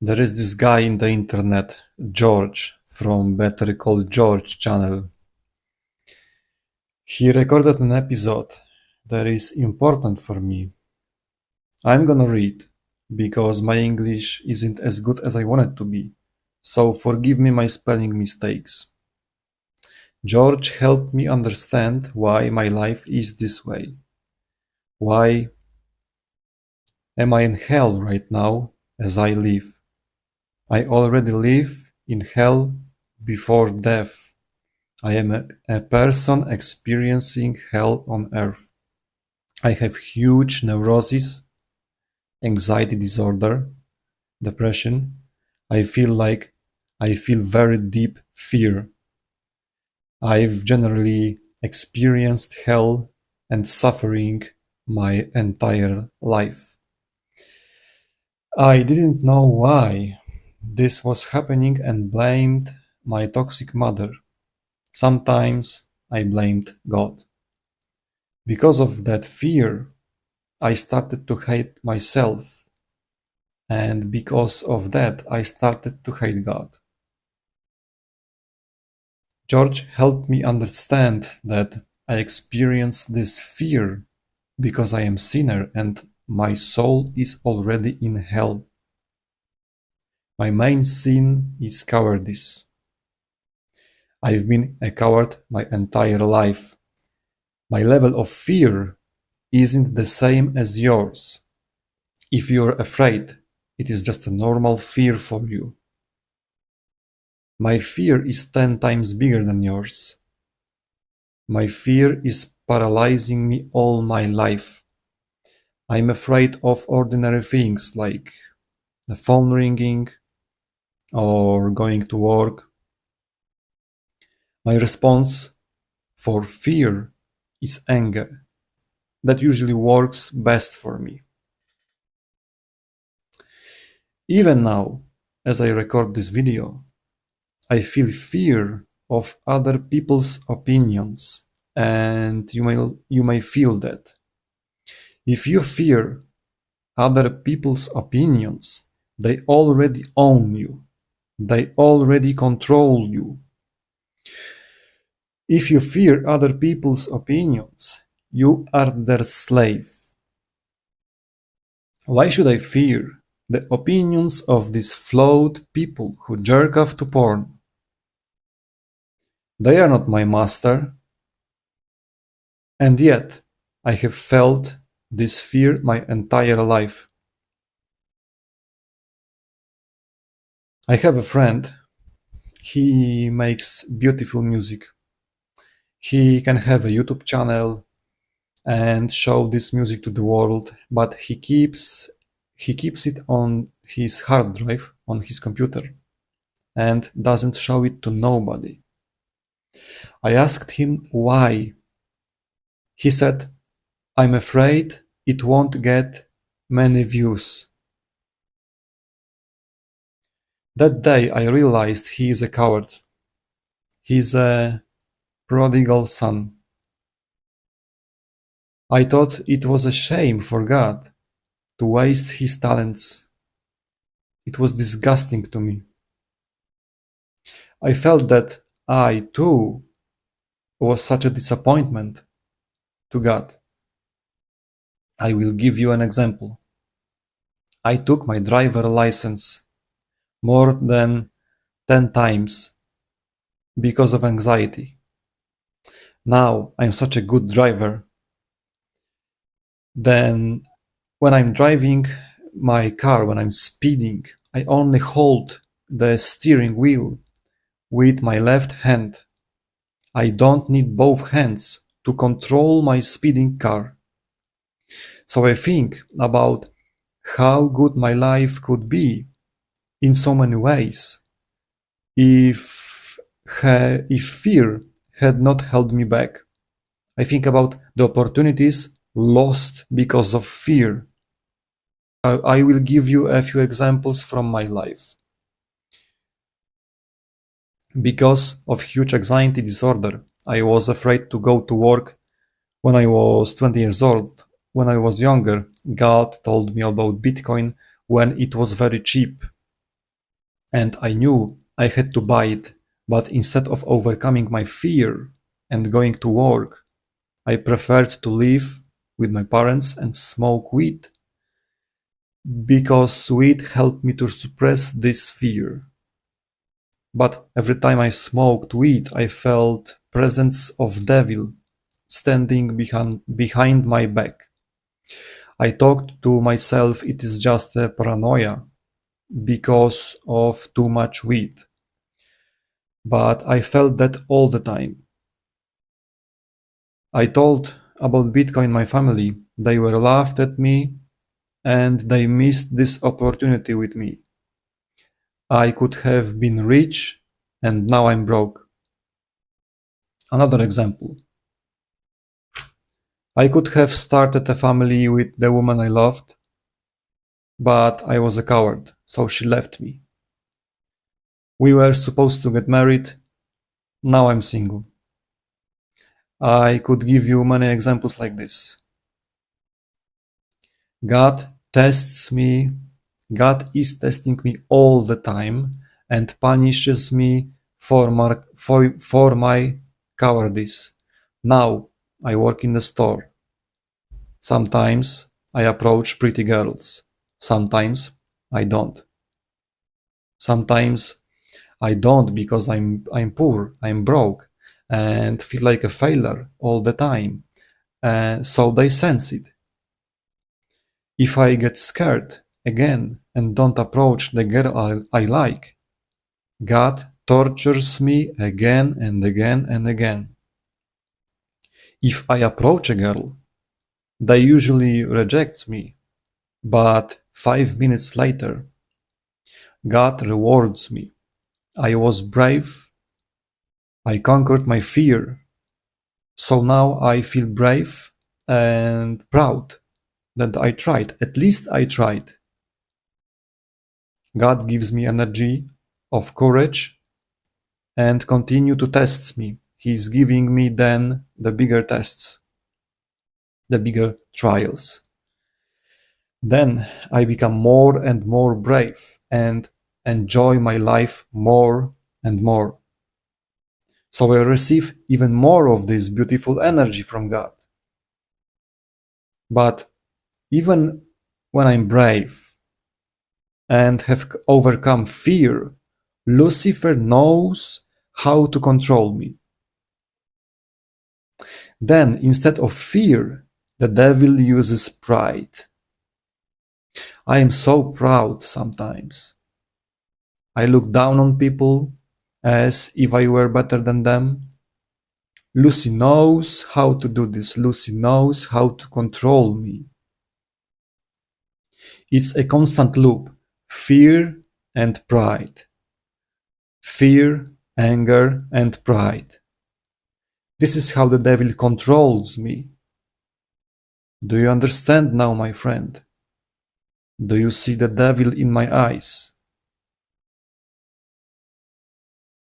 There is this guy in the internet, George, from Better Call George channel. He recorded an episode that is important for me. I'm gonna read, because my English isn't as good as I want it to be, so forgive me my spelling mistakes. George helped me understand why my life is this way. Why am I in hell right now as I live? I already live in hell before death. I am a person experiencing hell on earth. I have huge neurosis, anxiety disorder, depression. I feel very deep fear. I've generally experienced hell and suffering my entire life. I didn't know why this was happening and blamed my toxic mother. Sometimes I blamed God. Because of that fear, I started to hate myself, and because of that, I started to hate God. George helped me understand that I experience this fear because I am sinner and my soul is already in hell. My main sin is cowardice. I've been a coward my entire life. My level of fear isn't the same as yours. If you're afraid, it is just a normal fear for you. My fear is 10 times bigger than yours. My fear is paralyzing me all my life. I'm afraid of ordinary things like the phone ringing or going to work. My response for fear is anger. That usually works best for me. Even now, as I record this video, I feel fear of other people's opinions, and you may feel that. If you fear other people's opinions, they already own you. They already control you. If you fear other people's opinions, you are their slave. Why should I fear the opinions of these flawed people who jerk off to porn? They are not my master. And yet, I have felt this fear my entire life. I have a friend. He makes beautiful music. He can have a YouTube channel and show this music to the world, but he keeps it on his hard drive on his computer and doesn't show it to nobody. I asked him why. He said, "I'm afraid it won't get many views." That day I realized he is a coward. He's a prodigal son. I thought it was a shame for God to waste his talents. It was disgusting to me. I felt that I, too, was such a disappointment to God. I will give you an example. I took my driver license more than 10 times because of anxiety. Now I'm such a good driver. Then when I'm driving my car, when I'm speeding, I only hold the steering wheel with my left hand. I don't need both hands to control my speeding car. So I think about how good my life could be in so many ways if fear had not held me back. I think about the opportunities lost because of fear. I will give you a few examples from my life. Because of huge anxiety disorder, I was afraid to go to work when I was 20 years old. When I was younger, God told me about Bitcoin when it was very cheap. and I knew I had to buy it, but instead of overcoming my fear and going to work, I preferred to live with my parents and smoke weed because weed helped me to suppress this fear. But every time I smoked weed, I felt presence of devil standing behind my back. I talked to myself it is just a paranoia because of too much weed. But I felt that all the time. I told about Bitcoin my family. They were laughed at me and they missed this opportunity with me. I could have been rich and now I'm broke. Another example. I could have started a family with the woman I loved, but I was a coward, so she left me. We were supposed to get married, now I'm single. I could give you many examples like this. God tests me, God is testing me all the time and punishes me for my cowardice. Now I work in the store. Sometimes I approach pretty girls. Sometimes I don't. Sometimes I don't because I'm poor, I'm broke, and feel like a failure all the time. So they sense it. If I get scared again and don't approach the girl I like, God tortures me again and again and again. If I approach a girl, they usually reject me, but 5 minutes later, God rewards me. I was brave. I conquered my fear. So now I feel brave and proud that I tried. At least I tried. God gives me energy of courage and continue to test me. He's giving me then the bigger tests, the bigger trials. Then I become more and more brave and enjoy my life more and more. So I receive even more of this beautiful energy from God. But even when I'm brave and have overcome fear, Lucifer knows how to control me. Then, instead of fear, the devil uses pride. I am so proud sometimes. I look down on people as if I were better than them. Lucy knows how to do this. Lucy knows how to control me. It's a constant loop. Fear and pride. Fear, anger, and pride. This is how the devil controls me. Do you understand now, my friend? Do you see the devil in my eyes?